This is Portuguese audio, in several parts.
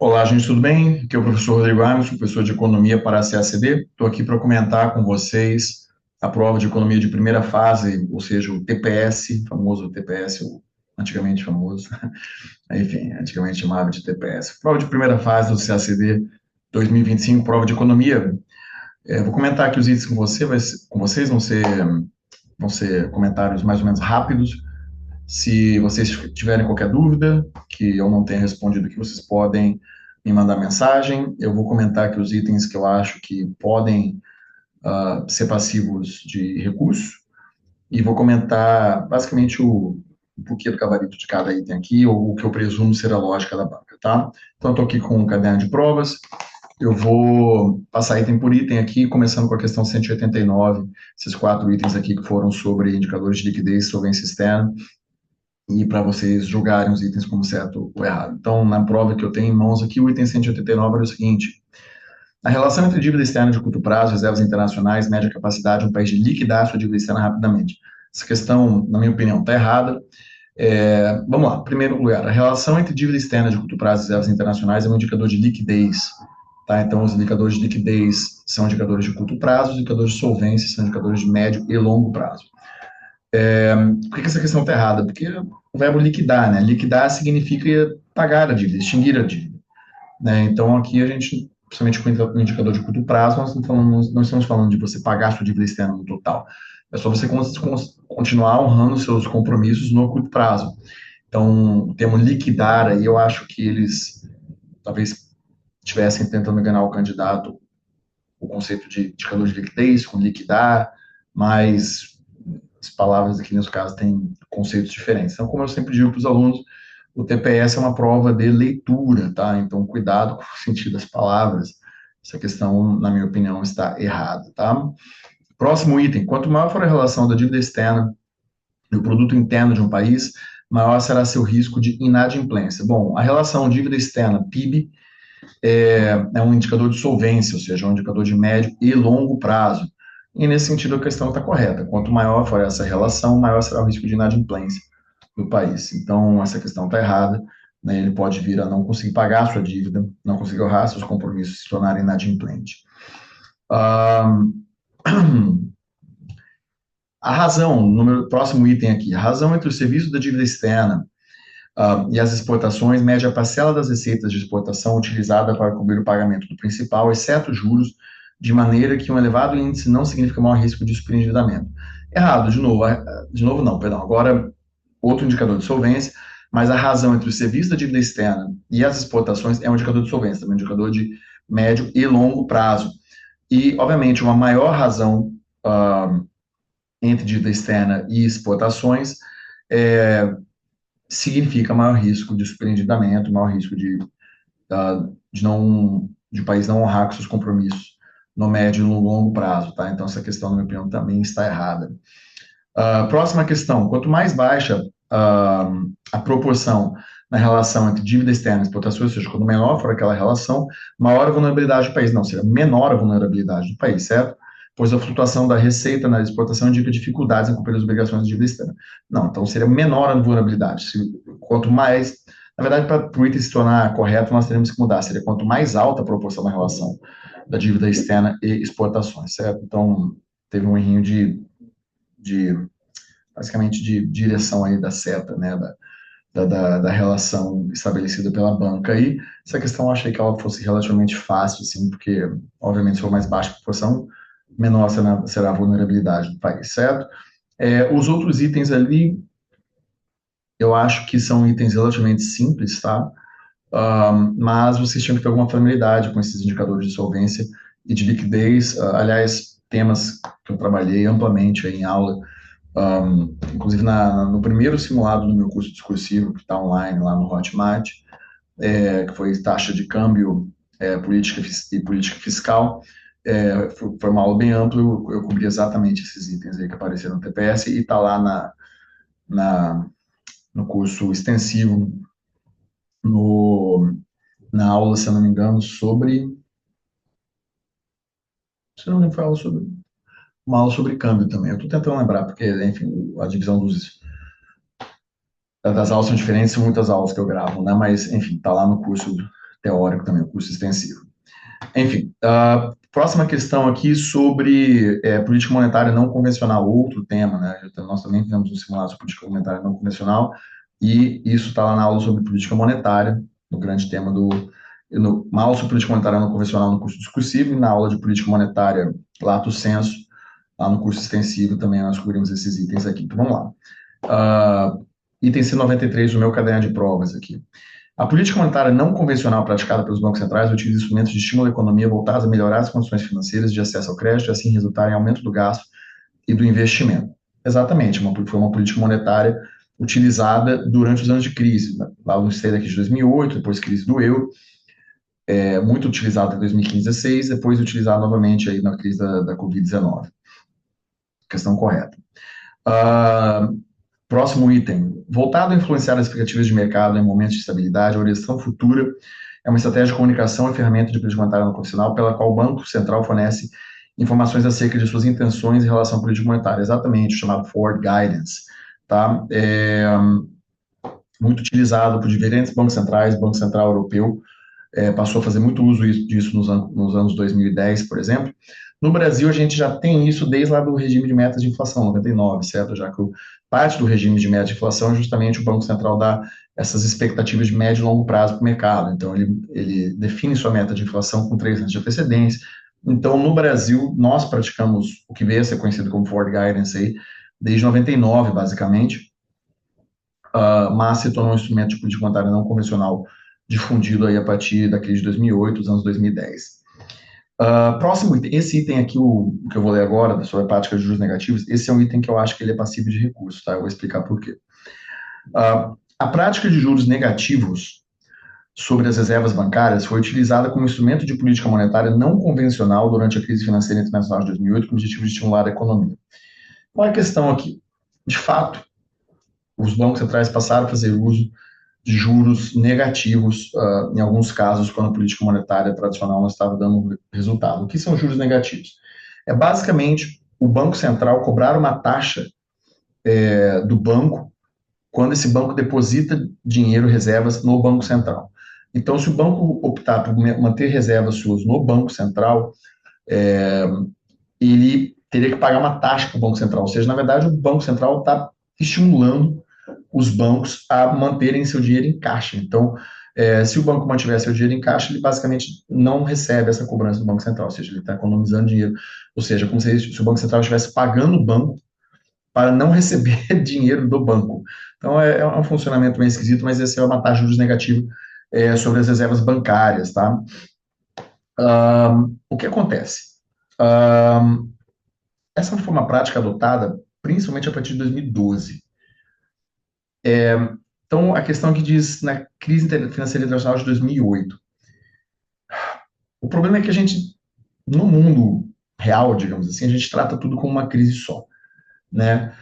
Olá, gente, tudo bem? Aqui é o professor Rodrigo Armstrong, professor de Economia para a CACD. Estou aqui para comentar com vocês a prova de Economia de primeira fase, ou seja, o TPS, famoso TPS, ou antigamente famoso, enfim, antigamente chamava de TPS. Prova de primeira fase do CACD 2025, prova de Economia. Vou comentar aqui os itens com vocês vão ser comentários mais ou menos rápidos. Se vocês tiverem qualquer dúvida que eu não tenha respondido aqui, vocês podem me mandar mensagem. Eu vou comentar aqui os itens que eu acho que podem ser passivos de recurso e vou comentar basicamente o porquê do gabarito de cada item aqui, ou o que eu presumo ser a lógica da banca, tá? Então, eu estou aqui com um caderno de provas. Eu vou passar item por item aqui, começando com a questão 189, esses 4 itens aqui que foram sobre indicadores de liquidez, solvência externa, e para vocês julgarem os itens como certo ou errado. Então, na prova que eu tenho em mãos aqui, o item 189 era o seguinte: a relação entre dívida externa de curto prazo, reservas internacionais, mede a capacidade de um país de liquidar sua dívida externa rapidamente. Essa questão, na minha opinião, está errada. Vamos lá, primeiro lugar, a relação entre dívida externa de curto prazo e reservas internacionais é um indicador de liquidez. Tá? Então, os indicadores de liquidez são indicadores de curto prazo, os indicadores de solvência são indicadores de médio e longo prazo. Por que essa questão está errada? Porque o verbo liquidar, né? Liquidar significa pagar a dívida, extinguir a dívida. Né? Então, aqui a gente, principalmente com o indicador de curto prazo, não estamos falando de você pagar a sua dívida externa no total. É só você continuar honrando seus compromissos no curto prazo. Então, o termo liquidar, aí eu acho que eles talvez estivessem tentando enganar o candidato o conceito de indicador de liquidez com liquidar, mas as palavras aqui nesse caso têm conceitos diferentes. Então, como eu sempre digo para os alunos, o TPS é uma prova de leitura, tá? Então, cuidado com o sentido das palavras. Essa questão, na minha opinião, está errada, tá? Próximo item. Quanto maior for a relação da dívida externa e o produto interno de um país, maior será seu risco de inadimplência. Bom, a relação dívida externa, PIB, é um indicador de solvência, ou seja, é um indicador de médio e longo prazo. E, nesse sentido, a questão está correta. Quanto maior for essa relação, maior será o risco de inadimplência do país. Então, essa questão está errada. Né? Ele pode vir a não conseguir pagar a sua dívida, não conseguir honrar seus compromissos, se tornar inadimplente. A razão, próximo item aqui, a razão entre o serviço da dívida externa e as exportações mede a parcela das receitas de exportação utilizada para cobrir o pagamento do principal, exceto juros, de maneira que um elevado índice não significa maior risco de superendividamento. Errado, de novo não, perdão, agora outro indicador de solvência, mas a razão entre o serviço da dívida externa e as exportações é um indicador de solvência, também um indicador de médio e longo prazo. E, obviamente, uma maior razão entre dívida externa e exportações significa maior risco de superendividamento, maior risco de o país não honrar com seus compromissos no médio e no longo prazo, tá? Então, essa questão, na minha opinião, também está errada. Próxima questão, quanto mais baixa a proporção na relação entre dívida externa e exportações, ou seja, quanto menor for aquela relação, maior a vulnerabilidade do país. Não, seria menor a vulnerabilidade do país, certo? Pois a flutuação da receita na exportação indica dificuldades em cumprir as obrigações de dívida externa. Não, então seria menor a vulnerabilidade. Quanto mais, na verdade, para o item se tornar correto, nós teremos que mudar. Seria quanto mais alta a proporção na relação da dívida externa e exportações, certo? Então, teve um errinho basicamente de direção aí da seta, né, da relação estabelecida pela banca aí. Essa questão eu achei que ela fosse relativamente fácil, assim, porque, obviamente, se for mais baixa a proporção, menor será a vulnerabilidade do país, certo? Os outros itens ali, eu acho que são itens relativamente simples, tá? Mas vocês tinham que ter alguma familiaridade com esses indicadores de solvência e de liquidez. Aliás, temas que eu trabalhei amplamente aí em aula, inclusive no primeiro simulado do meu curso discursivo, que está online lá no Hotmart, que foi taxa de câmbio, política e política fiscal. Foi uma aula bem ampla, eu cobri exatamente esses itens aí que apareceram no TPS e está lá no curso extensivo, na aula, se eu não me engano, se eu não me engano, foi uma aula sobre câmbio também. Eu estou tentando lembrar, porque, enfim, a divisão das aulas são diferentes, são muitas aulas que eu gravo, né? Mas, enfim, está lá no curso teórico também, o curso extensivo. Enfim, próxima questão aqui sobre política monetária não convencional, outro tema, né? Nós também fizemos um simulado sobre política monetária não convencional, e isso está lá na aula sobre política monetária, no grande tema uma aula sobre política monetária não convencional no curso discursivo, e na aula de política monetária lato sensu, lá no curso extensivo também nós cobrimos esses itens aqui. Então vamos lá. Item C93 do meu caderno de provas aqui. A política monetária não convencional praticada pelos bancos centrais utiliza instrumentos de estímulo à economia voltados a melhorar as condições financeiras de acesso ao crédito e assim resultar em aumento do gasto e do investimento. Exatamente, foi uma política monetária utilizada durante os anos de crise. Lá no estado aqui de 2008, depois crise do euro, muito utilizada em 2015 e 2016, depois utilizada novamente aí na crise da Covid-19. Questão correta. Próximo item. Voltado a influenciar as expectativas de mercado em momentos de estabilidade, a orientação futura é uma estratégia de comunicação e ferramenta de política monetária não convencional pela qual o Banco Central fornece informações acerca de suas intenções em relação à política monetária. Exatamente, o chamado Forward Guidance. Tá? Muito utilizado por diferentes bancos centrais, Banco Central Europeu passou a fazer muito uso disso nos anos 2010, por exemplo. No Brasil, a gente já tem isso desde lá do regime de metas de inflação, 99, certo? Já que parte do regime de metas de inflação é justamente o Banco Central dar essas expectativas de médio e longo prazo para o mercado. Então, ele define sua meta de inflação com 3 anos de antecedência. Então, no Brasil, nós praticamos o que veio a ser conhecido como Forward Guidance aí, desde 99, basicamente, mas se tornou um instrumento de política monetária não convencional difundido aí a partir da crise de 2008, os anos 2010. Próximo item, esse item aqui, o que eu vou ler agora, sobre a prática de juros negativos, esse é um item que eu acho que ele é passível de recurso, tá? Eu vou explicar por quê. A prática de juros negativos sobre as reservas bancárias foi utilizada como instrumento de política monetária não convencional durante a crise financeira internacional de 2008, com o objetivo de estimular a economia. Qual é a questão aqui? De fato, os bancos centrais passaram a fazer uso de juros negativos, em alguns casos, quando a política monetária tradicional não estava dando resultado. O que são juros negativos? É basicamente o Banco Central cobrar uma taxa do banco quando esse banco deposita dinheiro, reservas, no Banco Central. Então, se o banco optar por manter reservas suas no Banco Central, ele teria que pagar uma taxa para o Banco Central. Ou seja, na verdade, o Banco Central está estimulando os bancos a manterem seu dinheiro em caixa. Então, se o banco mantiver seu dinheiro em caixa, ele basicamente não recebe essa cobrança do Banco Central, ou seja, ele está economizando dinheiro. Ou seja, como se o Banco Central estivesse pagando o banco para não receber dinheiro do banco. Então, é um funcionamento meio esquisito, mas esse é uma taxa de juros negativa sobre as reservas bancárias, tá? O que acontece? Essa foi uma prática adotada principalmente a partir de 2012. Então, a questão que diz na crise financeira internacional de 2008. O problema é que a gente, no mundo real, digamos assim, a gente trata tudo como uma crise só, né?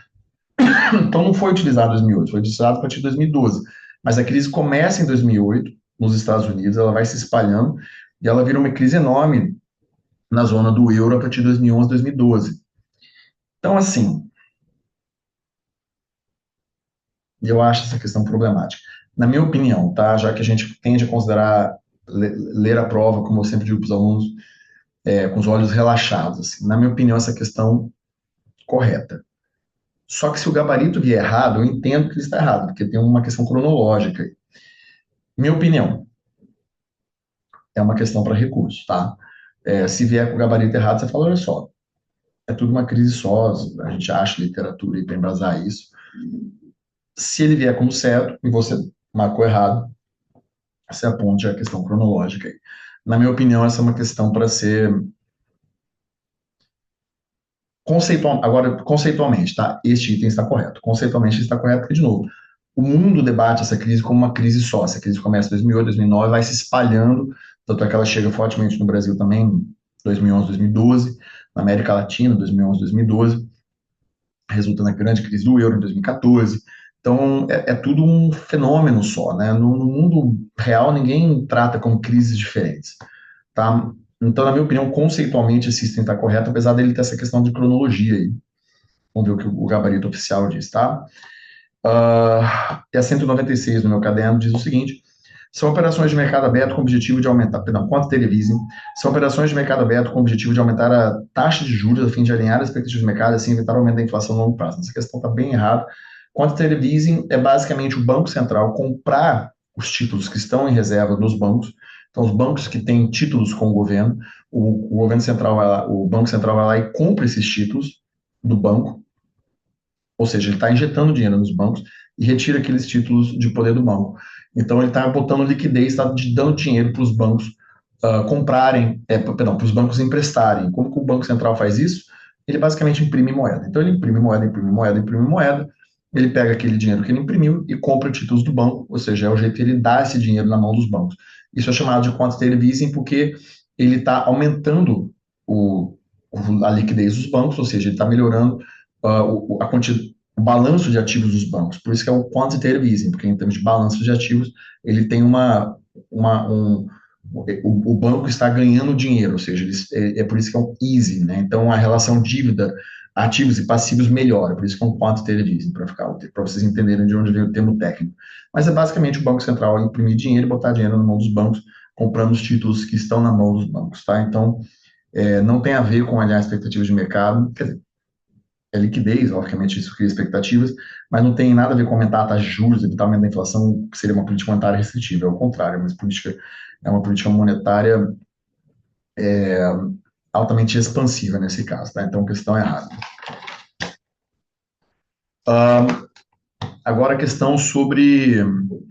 Então, não foi utilizado em 2008, foi utilizado a partir de 2012. Mas a crise começa em 2008, nos Estados Unidos, ela vai se espalhando, e ela vira uma crise enorme na zona do euro a partir de 2011, 2012. Então, assim, eu acho essa questão problemática. Na minha opinião, tá? Já que a gente tende a considerar ler a prova, como eu sempre digo para os alunos, com os olhos relaxados. Assim. Na minha opinião, essa questão correta. Só que se o gabarito vier errado, eu entendo que ele está errado, porque tem uma questão cronológica aí. Minha opinião, é uma questão para recurso, tá? Se vier com o gabarito errado, você fala, olha só, é tudo uma crise só, a gente acha literatura aí para embasar isso. Se ele vier como certo, e você marcou errado, você aponte a questão cronológica aí. Na minha opinião, essa é uma questão para ser conceitualmente, tá? Este item está correto. Conceitualmente está correto, porque, de novo, o mundo debate essa crise como uma crise só. Essa crise começa em 2008, 2009, vai se espalhando, tanto é que ela chega fortemente no Brasil também, em 2011, 2012, na América Latina, 2011, 2012, resulta na grande crise do euro em 2014. Então, é tudo um fenômeno só, né? No mundo real, ninguém trata como crises diferentes, tá? Então, na minha opinião, conceitualmente, esse item está correto, apesar dele ter essa questão de cronologia aí. Vamos ver o que o gabarito oficial diz, tá? E a 196 no meu caderno diz o seguinte: São operações de mercado aberto com o objetivo de aumentar, perdão, quantitative easing, são operações de mercado aberto com o objetivo de aumentar a taxa de juros a fim de alinhar as expectativas de mercado e assim evitar o aumento da inflação a longo prazo. Essa questão está bem errada. Quantitative easing é basicamente o Banco Central comprar os títulos que estão em reserva nos bancos. Então, os bancos que têm títulos com o governo, o governo central vai lá, o Banco Central vai lá e compra esses títulos do banco, ou seja, ele está injetando dinheiro nos bancos e retira aqueles títulos de poder do banco. Então, ele está botando liquidez, está dando dinheiro para os bancos comprarem, perdão, para os bancos emprestarem. Como que o Banco Central faz isso? Ele basicamente imprime moeda. Então, ele imprime moeda, imprime moeda, imprime moeda, ele pega aquele dinheiro que ele imprimiu e compra títulos do banco, ou seja, é o jeito que ele dá esse dinheiro na mão dos bancos. Isso é chamado de quantitative easing porque ele está aumentando a liquidez dos bancos, ou seja, ele está melhorando o balanço de ativos dos bancos. Por isso que é o quantitative easing, porque em termos de balanço de ativos, ele tem o banco está ganhando dinheiro, ou seja, é por isso que é um easy, né? Então a relação dívida, ativos e passivos melhora, por isso que é um quantitative easing, para vocês entenderem de onde vem o termo técnico. Mas é basicamente o Banco Central imprimir dinheiro e botar dinheiro na mão dos bancos, comprando os títulos que estão na mão dos bancos, tá? Então, não tem a ver com olhar expectativas de mercado, quer dizer, é liquidez, obviamente isso cria expectativas, mas não tem nada a ver com aumentar a taxa de juros, evitar o aumento da inflação, que seria uma política monetária restritiva, é o contrário, é uma política monetária altamente expansiva nesse caso, tá? Então, questão errada. Agora, a questão sobre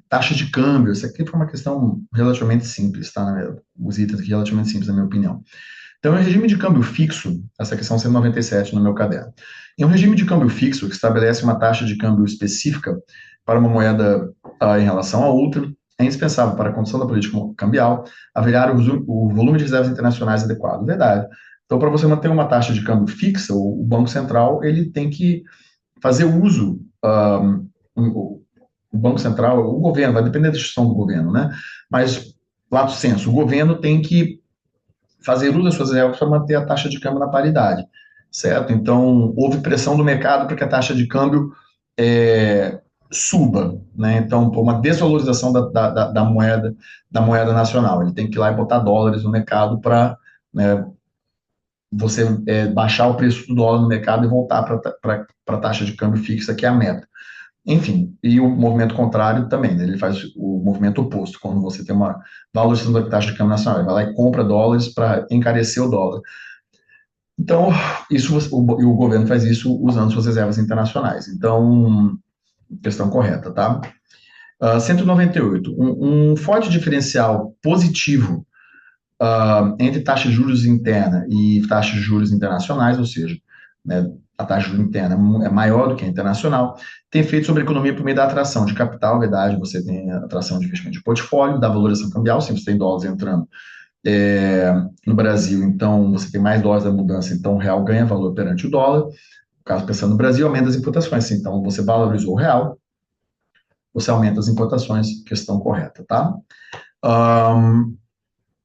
taxa de câmbio, essa aqui foi uma questão relativamente simples, tá? Os itens aqui relativamente simples, na minha opinião. Então, em regime de câmbio fixo, essa questão 197 no meu caderno. Em um regime de câmbio fixo, que estabelece uma taxa de câmbio específica para uma moeda em relação a outra, é indispensável para a condução da política cambial avaliar o volume de reservas internacionais adequado. Verdade. Então, para você manter uma taxa de câmbio fixa, o Banco Central ele tem que fazer uso, o Banco Central, o governo, vai depender da instituição do governo, né? Mas, lato sensu, o governo tem que fazer uso das suas reservas para manter a taxa de câmbio na paridade, certo? Então, houve pressão do mercado para que a taxa de câmbio suba, né? Então, por uma desvalorização da moeda nacional, ele tem que ir lá e botar dólares no mercado para, né, você baixar o preço do dólar no mercado e voltar para a taxa de câmbio fixa, que é a meta. Enfim, e o movimento contrário também, né? Ele faz o movimento oposto, quando você tem uma valorização da taxa de câmbio nacional, ele vai lá e compra dólares para encarecer o dólar. Então, o governo faz isso usando suas reservas internacionais. Então, questão correta, tá? 198. Um forte diferencial positivo entre taxa de juros interna e taxa de juros internacionais, ou seja, né, a taxa de juros interna é maior do que a internacional, tem efeito sobre a economia por meio da atração de capital, verdade, você tem a atração de investimento de portfólio, da valorização cambial, se você tem dólares entrando no Brasil, então você tem mais dólares da mudança, então o real ganha valor perante o dólar, no caso pensando no Brasil, aumenta as importações, então você valorizou o real, você aumenta as importações, questão correta, tá?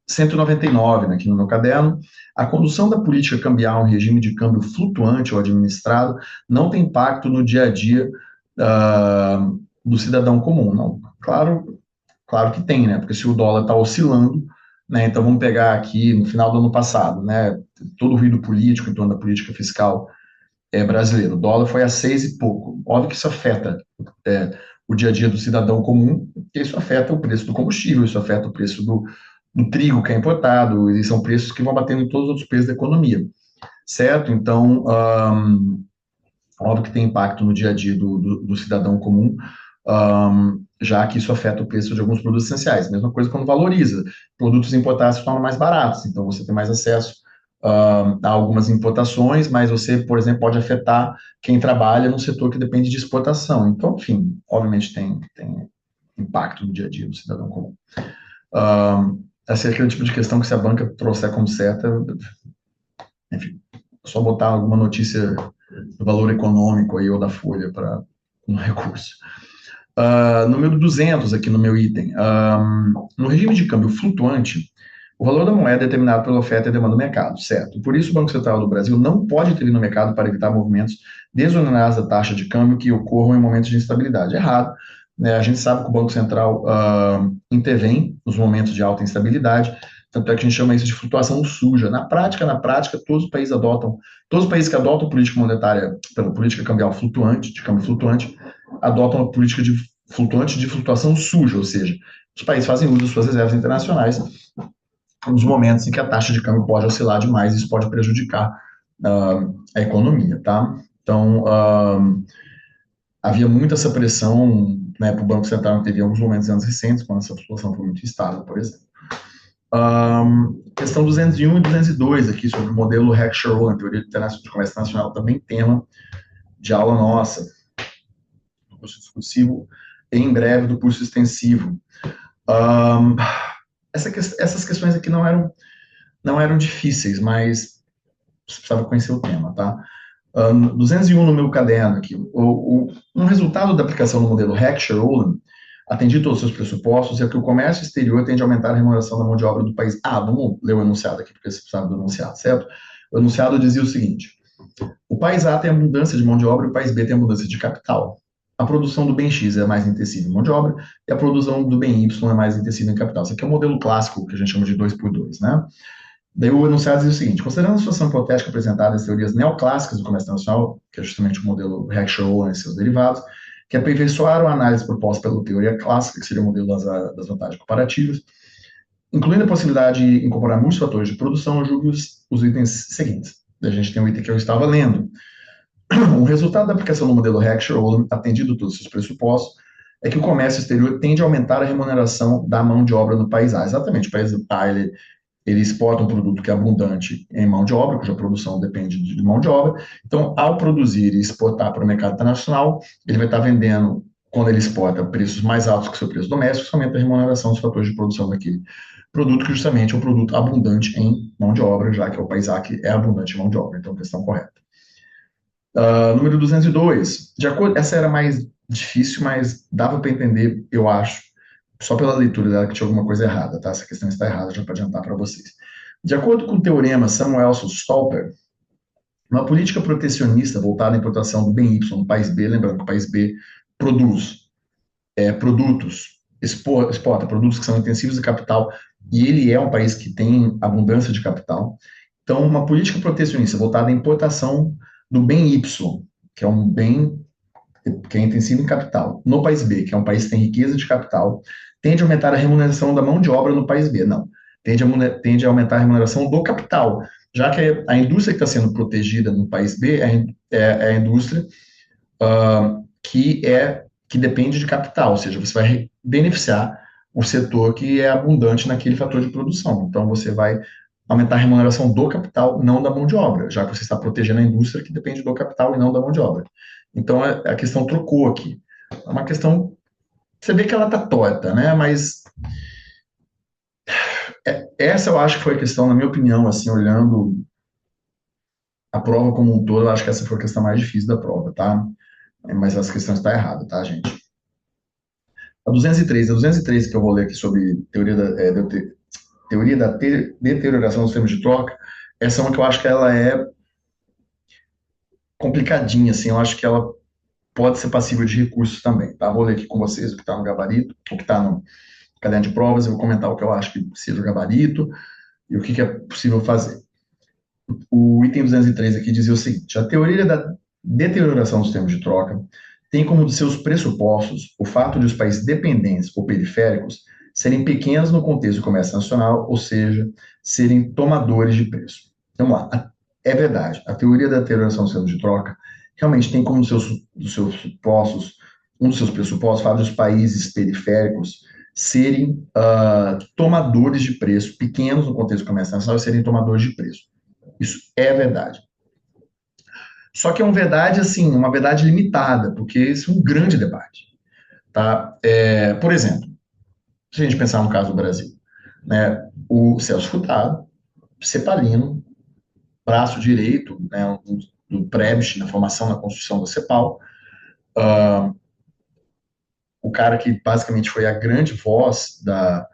199, aqui no meu caderno, a condução da política cambial em regime de câmbio flutuante ou administrado não tem impacto no dia a dia do cidadão comum. Não, claro que tem, né? Porque se o dólar está oscilando, né? Então vamos pegar aqui no final do ano passado, né? Todo o ruído político em torno da política fiscal brasileira. O dólar foi a 6 e pouco. Óbvio que isso afeta o dia a dia do cidadão comum, porque isso afeta o preço do combustível, isso afeta o preço do trigo que é importado, e são preços que vão batendo em todos os outros preços da economia, certo? Então, óbvio que tem impacto no dia a dia do cidadão comum, já que isso afeta o preço de alguns produtos essenciais. Mesma coisa quando valoriza. Produtos importados se tornam mais baratos, então você tem mais acesso a algumas importações, mas você, por exemplo, pode afetar quem trabalha no setor que depende de exportação. Então, enfim, obviamente tem impacto no dia a dia do cidadão comum. Esse é aquele tipo de questão que se a banca trouxer como certa, enfim, é só botar alguma notícia do valor econômico aí ou da Folha para no recurso. Número 200 aqui no meu item. No regime de câmbio flutuante, o valor da moeda é determinado pela oferta e demanda do mercado, certo? Por isso, o Banco Central do Brasil não pode intervir no mercado para evitar movimentos desonerosos da taxa de câmbio que ocorram em momentos de instabilidade. Errado. né? A gente sabe que o Banco Central intervém nos momentos de alta instabilidade, tanto é que a gente chama isso de flutuação suja. Na prática, todos os países que adotam política monetária, pela política cambial flutuante, de câmbio flutuante, adotam a política de flutuante de flutuação suja, ou seja, os países fazem uso das suas reservas internacionais nos momentos em que a taxa de câmbio pode oscilar demais, isso pode prejudicar a economia, tá? Então, havia muita essa pressão, né, para o Banco Central, teve alguns momentos em anos recentes, quando essa situação foi muito instável, por exemplo. Questão 201 e 202 aqui, sobre o modelo Heck-Sherwood, teoria de comércio internacional, também tema de aula nossa, do curso discursivo, em breve do curso extensivo. Essas questões aqui não eram difíceis, mas você precisava conhecer o tema, tá? 201 no meu caderno aqui. Um resultado da aplicação do modelo Heck-Sherwood, atendido todos os seus pressupostos, é que o comércio exterior tende a aumentar a remuneração da mão de obra do país. Vamos ler o enunciado aqui, porque você precisava do enunciado, certo? O enunciado dizia o seguinte: o país A tem abundância de mão de obra e o país B tem abundância de capital. A produção do bem X é mais intensiva em mão de obra e a produção do bem Y é mais intensiva em capital. Isso aqui é o modelo clássico, que a gente chama de 2x2, né? Daí o enunciado diz o seguinte: considerando a situação hipotética apresentada nas teorias neoclássicas do comércio internacional, que é justamente o modelo Heck-Sherwood e seus derivados, que aperfeiçoaram a análise proposta pela teoria clássica, que seria o modelo das vantagens comparativas, incluindo a possibilidade de incorporar muitos fatores de produção, eu julgo os itens seguintes. A gente tem um item que eu estava lendo. O resultado da aplicação do modelo Heck-Sherwood, atendido todos os seus pressupostos, é que o comércio exterior tende a aumentar a remuneração da mão de obra no país A. Exatamente, o país A, ele exporta um produto que é abundante em mão de obra, cuja produção depende de mão de obra. Então, ao produzir e exportar para o mercado internacional, ele vai estar vendendo, quando ele exporta, preços mais altos que o seu preço doméstico, isso aumenta a remuneração dos fatores de produção daquele produto, que justamente é um produto abundante em mão de obra, já que é o país A que é abundante em mão de obra. Então, questão correta. Número 202. Essa era mais difícil, mas dava para entender, eu acho, só pela leitura dela, que tinha alguma coisa errada, tá? Essa questão está errada, já para adiantar para vocês. De acordo com o teorema Samuelson-Stolper, uma política protecionista voltada à importação do bem Y no país B, lembrando que o país B produz produtos, exporta produtos que são intensivos de capital, e ele é um país que tem abundância de capital. Então, uma política protecionista voltada à importação do bem Y, que é um bem que é intensivo em capital, no país B, que é um país que tem riqueza de capital, tende a aumentar a remuneração da mão de obra no país B. Não. Tende a aumentar a remuneração do capital, já que a indústria que está sendo protegida no país B é a indústria que depende de capital, ou seja, você vai beneficiar o setor que é abundante naquele fator de produção. Então, você vai aumentar a remuneração do capital, não da mão de obra, já que você está protegendo a indústria que depende do capital e não da mão de obra. Então, a questão trocou aqui. É uma questão, você vê que ela está torta, né? Mas essa eu acho que foi a questão, na minha opinião, assim, olhando a prova como um todo, eu acho que essa foi a questão mais difícil da prova, tá? Mas as questões estão erradas, tá, gente? A 203 que eu vou ler aqui sobre teoria da deterioração dos termos de troca, essa é uma que eu acho que ela é complicadinha, assim, eu acho que ela pode ser passível de recursos também, tá? Vou ler aqui com vocês o que está no gabarito, o que está no caderno de provas, eu vou comentar o que eu acho que precisa do gabarito e o que é possível fazer. O item 203 aqui dizia o seguinte: a teoria da deterioração dos termos de troca tem como um de seus pressupostos o fato de os países dependentes ou periféricos serem pequenos no contexto do comércio nacional, ou seja, serem tomadores de preço. Vamos lá, é verdade, a teoria da deterioração dos termos de troca realmente tem como um dos seus pressupostos, falar dos países periféricos serem tomadores de preço, pequenos no contexto do comércio nacional, serem tomadores de preço. Isso é verdade. Só que é uma verdade, assim, uma verdade limitada, porque isso é um grande debate. Tá? Por exemplo, se a gente pensar no caso do Brasil, né, o Celso Furtado, cepalino, braço direito, né, do Prebisch na formação, na construção da CEPAL, o cara que basicamente foi a grande voz da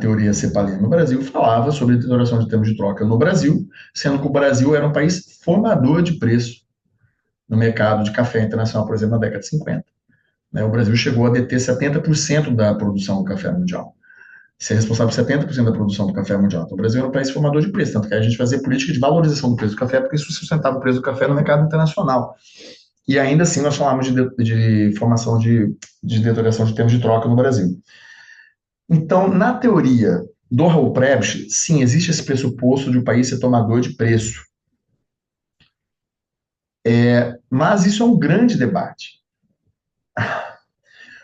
teoria cepalina no Brasil, falava sobre a deterioração de termos de troca no Brasil, sendo que o Brasil era um país formador de preço no mercado de café internacional, por exemplo, na década de 50. né? O Brasil chegou a deter 70% da produção do café mundial. Ser responsável por 70% da produção do café mundial. Então, o Brasil era um país formador de preço, tanto que a gente fazia política de valorização do preço do café, porque isso sustentava o preço do café no mercado internacional. E ainda assim, nós falamos de formação de deterioração de termos de troca no Brasil. Então, na teoria do Raul Prebisch, sim, existe esse pressuposto de o país ser tomador de preço. Mas isso é um grande debate.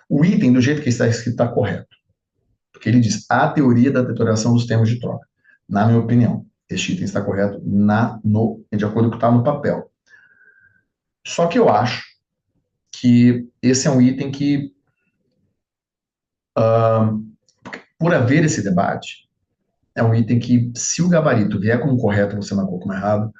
O item, do jeito que está escrito, está correto. Porque ele diz a teoria da deterioração dos termos de troca. Na minha opinião, este item está correto de acordo com o que está no papel. Só que eu acho que esse é um item que, por haver esse debate, é um item que, se o gabarito vier como correto, você marcou como errado,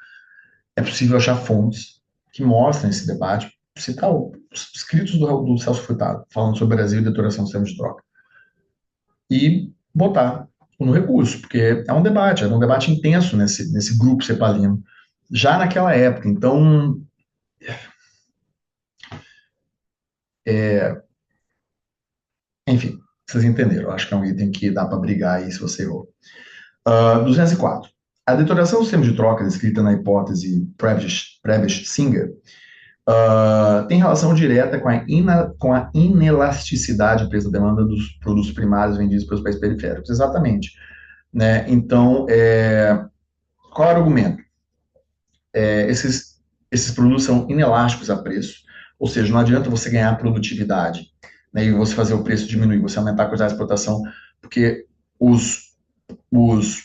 é possível achar fontes que mostrem esse debate, citar os escritos do Celso Furtado, falando sobre Brasil e deterioração dos termos de troca, e botar no recurso, porque é um debate, era um debate intenso nesse grupo cepalino, já naquela época. Então, enfim, vocês entenderam. Eu acho que é um item que dá para brigar aí se você errou. 204. A deterioração do sistema de troca descrita na hipótese Prebisch-Singer tem relação direta com a inelasticidade do preço da demanda dos produtos primários vendidos pelos países periféricos. Exatamente. Né? Então, qual é o argumento? Esses produtos são inelásticos a preço, ou seja, não adianta você ganhar produtividade, né, e você fazer o preço diminuir, você aumentar a quantidade de exportação, porque os, os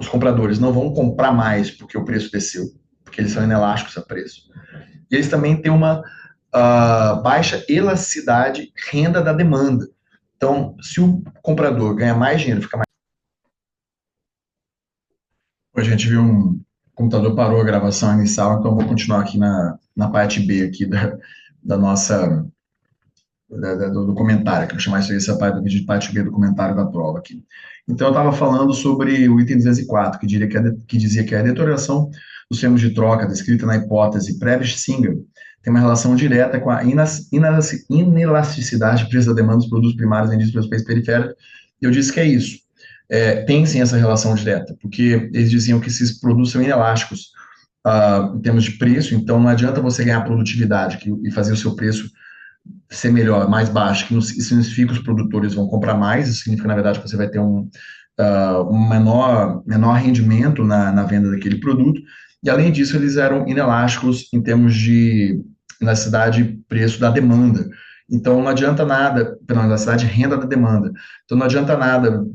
compradores não vão comprar mais porque o preço desceu, porque eles são inelásticos a preço. E eles também têm uma baixa elasticidade renda da demanda. Então, se o comprador ganha mais dinheiro, fica mais... A gente viu o computador parou a gravação inicial, então eu vou continuar aqui na parte B aqui da nossa do comentário, que eu vou chamar isso aí, essa parte do vídeo de parte B do comentário da prova aqui. Então, eu estava falando sobre o item 204, que dizia que a deterioração dos termos de troca descrita na hipótese Prebisch-Singer tem uma relação direta com a inelasticidade de preço da demanda dos produtos primários vendidos pelos países periféricos. Eu disse que é isso. Tem sim essa relação direta, porque eles diziam que esses produtos são inelásticos em termos de preço, então não adianta você ganhar produtividade e fazer o seu preço ser melhor, mais baixo, que isso significa que os produtores vão comprar mais, isso significa, na verdade, que você vai ter um menor rendimento na venda daquele produto, e além disso, eles eram inelásticos em termos de elasticidade e preço da demanda. Então, não adianta nada, pela elasticidade e renda da demanda. Então, não adianta nada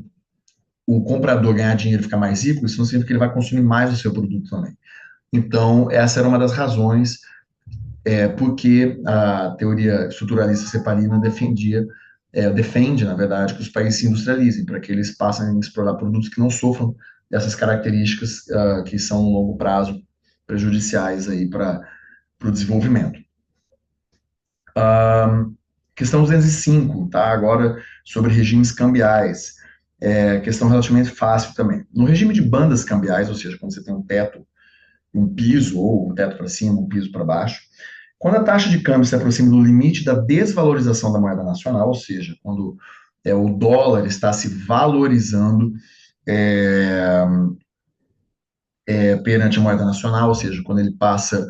o comprador ganhar dinheiro e ficar mais rico, isso não significa que ele vai consumir mais o seu produto também. Então, essa era uma das razões porque a teoria estruturalista cepalina defende, na verdade, que os países se industrializem, para que eles passem a explorar produtos que não sofram dessas características que são, no longo prazo, prejudiciais aí para o desenvolvimento. Questão 205, tá? Agora, sobre regimes cambiais. Questão relativamente fácil também. No regime de bandas cambiais, ou seja, quando você tem um teto, um piso, ou um teto para cima, um piso para baixo, quando a taxa de câmbio se aproxima do limite da desvalorização da moeda nacional, ou seja, quando o dólar está se valorizando perante a moeda nacional, ou seja, quando ele passa,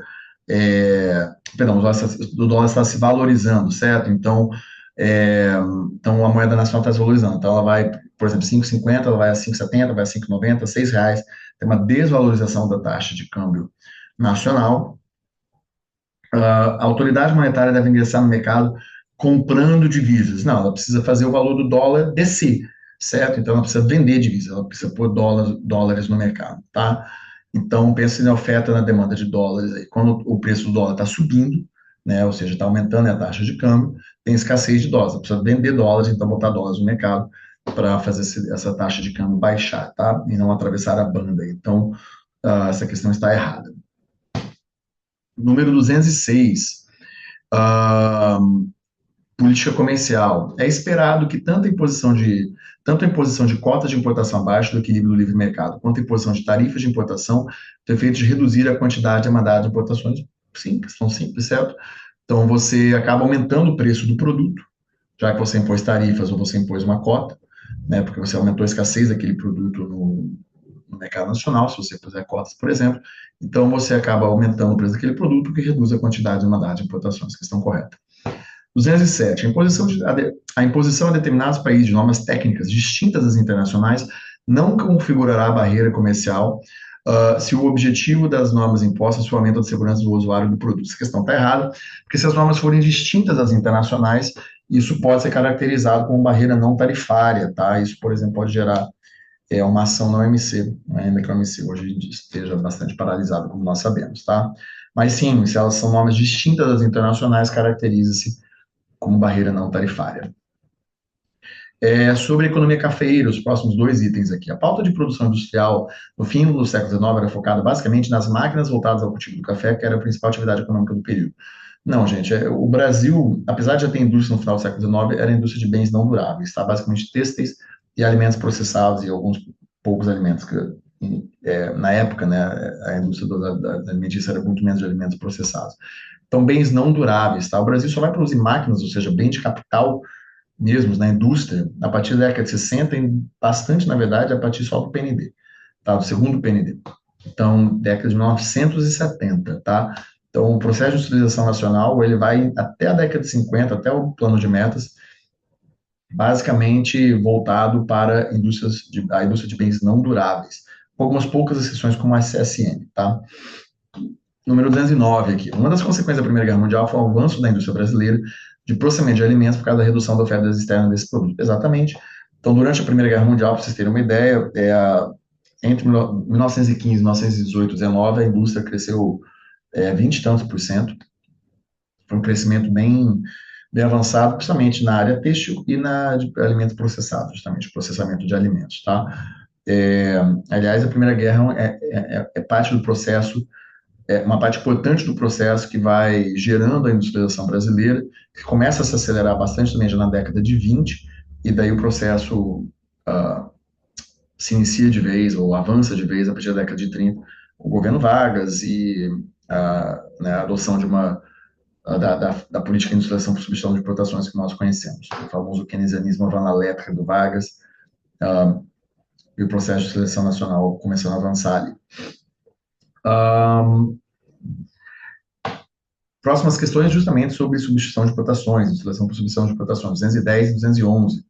perdão, o dólar está se valorizando, certo? Então, então a moeda nacional está se valorizando. Então ela vai, por exemplo, 5,50, ela vai a 5,70, vai a 5,90, R$ 6. Tem uma desvalorização da taxa de câmbio nacional. A autoridade monetária deve ingressar no mercado comprando divisas. Não, ela precisa fazer o valor do dólar descer, certo? Então ela precisa vender divisas, ela precisa pôr dólares no mercado, tá? Então pense na oferta e na demanda de dólares aí. Quando o preço do dólar está subindo, né, ou seja, está aumentando a taxa de câmbio, tem escassez de dólares, ela precisa vender dólares, então botar dólares no mercado para fazer essa taxa de câmbio baixar, tá? E não atravessar a banda. Então, essa questão está errada. Número 206, política comercial. É esperado que tanto a imposição de cotas de importação abaixo do equilíbrio do livre mercado, quanto a imposição de tarifas de importação, tenham efeito de reduzir a quantidade demandada de importações. Sim, questão simples, certo? Então, você acaba aumentando o preço do produto, já que você impôs tarifas ou você impôs uma cota, né, porque você aumentou a escassez daquele produto no mercado nacional, se você puser cotas, por exemplo. Então, você acaba aumentando o preço daquele produto, que reduz a quantidade demandada de importações. Questão correta. 207. A imposição a determinados países de normas técnicas distintas das internacionais não configurará barreira comercial se o objetivo das normas impostas for o aumento da segurança do usuário do produto. Essa questão está errada, porque se as normas forem distintas das internacionais, isso pode ser caracterizado como barreira não tarifária, tá? Isso, por exemplo, pode gerar uma ação na OMC, ainda que a OMC hoje esteja bastante paralisada, como nós sabemos, tá? Mas sim, se elas são normas distintas das internacionais, caracteriza-se como barreira não tarifária. Sobre a economia cafeeira, os próximos dois itens aqui. A pauta de produção industrial no fim do século XIX era focada basicamente nas máquinas voltadas ao cultivo do café, que era a principal atividade econômica do período. Não, gente, o Brasil, apesar de já ter indústria no final do século XIX, era indústria de bens não duráveis, tá? Basicamente têxteis e alimentos processados e alguns poucos alimentos. Na época, né, a indústria da alimentícia era muito menos de alimentos processados. Então, bens não duráveis, tá? O Brasil só vai produzir máquinas, ou seja, bem de capital mesmo na indústria, a partir da década de 60, e bastante, na verdade, a partir só do PND, tá? Do segundo PND. Então, década de 1970, tá? Então, o processo de industrialização nacional, ele vai até a década de 50, até o plano de metas, basicamente voltado para a indústria de bens não duráveis, com algumas poucas exceções, como a CSN, tá? Número 209 aqui. Uma das consequências da Primeira Guerra Mundial foi o avanço da indústria brasileira de processamento de alimentos por causa da redução da oferta externa desse produto. Exatamente. Então, durante a Primeira Guerra Mundial, para vocês terem uma ideia, entre 1915 e 1918, 19, a indústria cresceu 20 e tantos por cento. Foi um crescimento bem avançado, principalmente na área têxtil e na de alimentos processados, justamente, processamento de alimentos, tá? Aliás, a Primeira Guerra é parte do processo, uma parte importante do processo que vai gerando a industrialização brasileira, que começa a se acelerar bastante também já na década de 20, e daí o processo se inicia de vez, ou avança de vez, a partir da década de 30, com o governo Vargas e né, a adoção de da política de industrialização por substituição de importações que nós conhecemos, o famoso keynesianismo vanalétrico do Vargas, e o processo de industrialização nacional começando a avançar ali. Próximas questões justamente sobre substituição de importações, industrialização por substituição de importações, 210 e 211.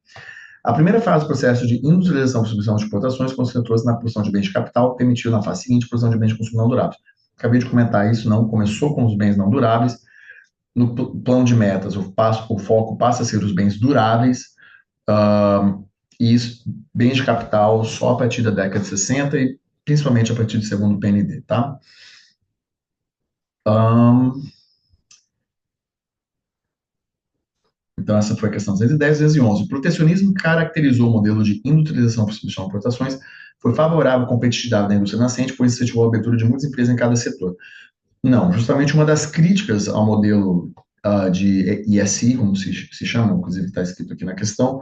A primeira fase do processo de industrialização por substituição de importações concentrou-se na produção de bens de capital, que permitiu na fase seguinte a produção de bens de consumo não duráveis. Acabei de comentar isso, não começou com os bens não duráveis. No plano de metas, o foco passa a ser os bens duráveis, e bens de capital só a partir da década de 60 e principalmente a partir do segundo PND, tá? Então, essa foi a questão 210 e 211. O protecionismo caracterizou o modelo de industrialização por substituição de importações, foi favorável à competitividade da indústria nascente, pois incentivou a abertura de muitas empresas em cada setor. Não, justamente uma das críticas ao modelo de ISI, como se chama, inclusive está escrito aqui na questão,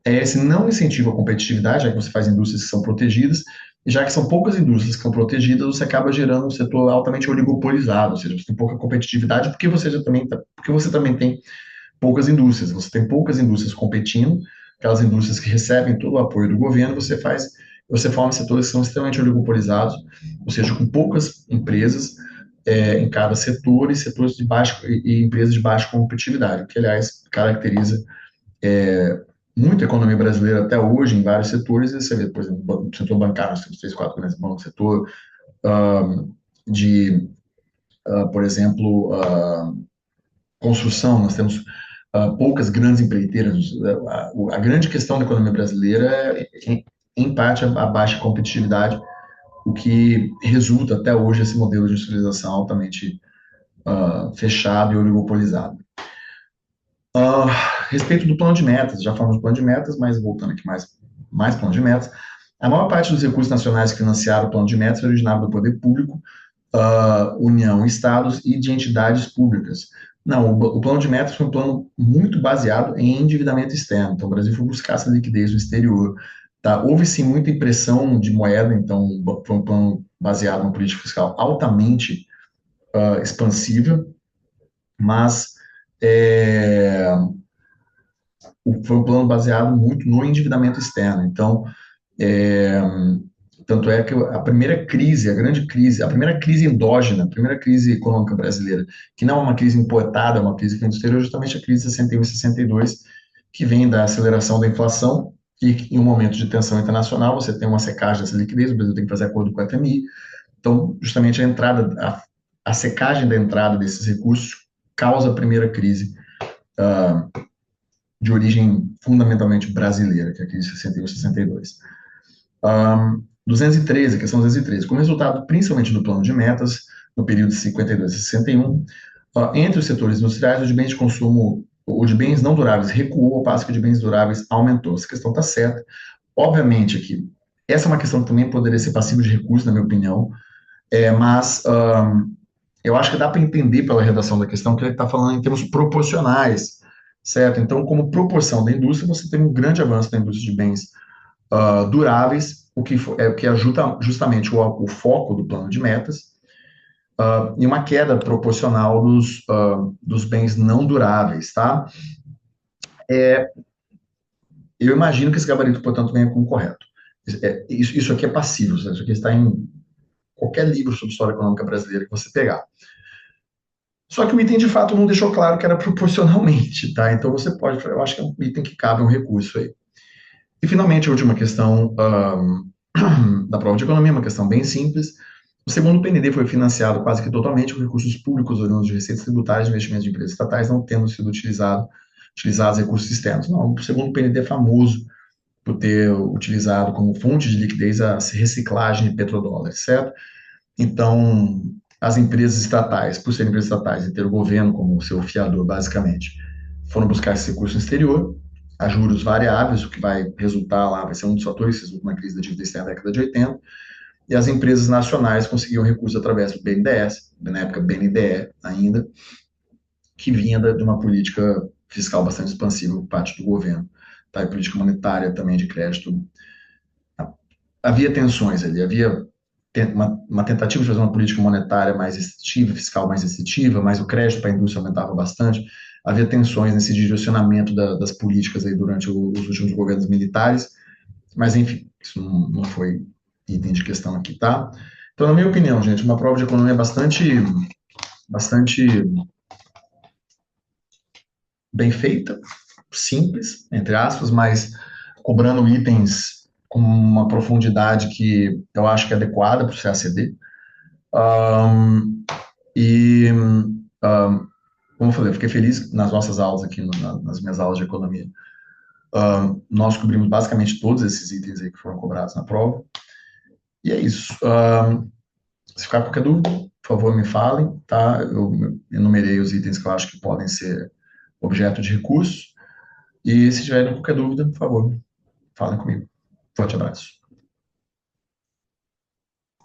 é esse não incentivo à competitividade, já que você faz indústrias que são protegidas, e já que são poucas indústrias que são protegidas, você acaba gerando um setor altamente oligopolizado, ou seja, você tem pouca competitividade, porque você também tem poucas indústrias. Você tem poucas indústrias competindo, aquelas indústrias que recebem todo o apoio do governo, você forma setores que são extremamente oligopolizados, ou seja, com poucas empresas em cada setor e setores de e empresas de baixa competitividade, que aliás caracteriza muito a economia brasileira até hoje em vários setores. E você vê, por exemplo, no setor bancário, nós temos 3, 4 grandes bancos, setor por exemplo, construção, nós temos poucas grandes empreiteiras. A grande questão da economia brasileira em parte, a baixa competitividade, o que resulta até hoje esse modelo de industrialização altamente fechado e oligopolizado. Respeito do plano de metas, já falamos do plano de metas, mas voltando aqui mais plano de metas, a maior parte dos recursos nacionais que financiaram o plano de metas originaram do poder público, União, estados e de entidades públicas. Não, o plano de metas foi um plano muito baseado em endividamento externo. Então, o Brasil foi buscar essa liquidez no exterior. Tá? Houve, sim, muita impressão de moeda, então, foi um plano baseado numa política fiscal altamente expansiva, mas foi um plano baseado muito no endividamento externo. Então, é, tanto é que a primeira crise, a grande crise, a primeira crise endógena, a primeira crise econômica brasileira, que não é uma crise importada, é uma crise que vem do exterior, é justamente a crise de 61 e 62, que vem da aceleração da inflação, e em um momento de tensão internacional, você tem uma secagem dessa liquidez, o Brasil tem que fazer acordo com o FMI, então, justamente a entrada, a secagem da entrada desses recursos causa a primeira crise de origem fundamentalmente brasileira, que é a crise de 61 e 62. 213, a questão 213, como resultado principalmente do plano de metas, no período de 52 a 61, entre os setores industriais, o de bens de consumo, o de bens não duráveis recuou, ao passo que o de bens duráveis aumentou. Essa questão está certa. Obviamente que essa é uma questão que também poderia ser passível de recurso, na minha opinião, mas eu acho que dá para entender pela redação da questão que ele está falando em termos proporcionais, certo? Então, como proporção da indústria, você tem um grande avanço da indústria de bens duráveis, o que ajuda justamente o foco do plano de metas, e uma queda proporcional dos bens não duráveis, tá? Eu imagino que esse gabarito, portanto, venha como correto. Isso aqui é passível, isso aqui está em qualquer livro sobre história econômica brasileira que você pegar. Só que o item, de fato, não deixou claro que era proporcionalmente, tá? Então você pode, eu acho que é um item que cabe um recurso aí. E, finalmente, a última questão da prova de economia, uma questão bem simples. O segundo PND foi financiado quase que totalmente com recursos públicos oriundos de receitas tributárias de investimentos de empresas estatais, não tendo sido utilizados recursos externos. Não, o segundo PND é famoso por ter utilizado como fonte de liquidez a reciclagem de petrodólares, certo? Então, as empresas estatais, por serem empresas estatais e ter o governo como seu fiador, basicamente, foram buscar esse recurso no exterior, a juros variáveis, o que vai resultar lá, vai ser um dos fatores que resulta na crise da dívida externa da década de 80, e as empresas nacionais conseguiam recurso através do BNDES, na época BNDE ainda, que vinha de uma política fiscal bastante expansiva por parte do governo, tá? E política monetária também de crédito. Havia tensões ali, havia uma tentativa de fazer uma política monetária mais restritiva, fiscal mais restritiva, mas o crédito para a indústria aumentava bastante. Havia tensões nesse direcionamento das políticas aí durante os últimos governos militares, mas enfim, isso não foi item de questão aqui, tá? Então, na minha opinião, gente, uma prova de economia bastante bem feita, simples, entre aspas, mas cobrando itens com uma profundidade que eu acho que é adequada para o CACD. E, como eu falei, eu fiquei feliz nas nossas aulas aqui, nas minhas aulas de economia. Nós cobrimos basicamente todos esses itens aí que foram cobrados na prova. E é isso. Se ficar qualquer dúvida, por favor, me falem, tá? Eu enumerei os itens que eu acho que podem ser objeto de recurso. E se tiverem qualquer dúvida, por favor, falem comigo. Forte abraço.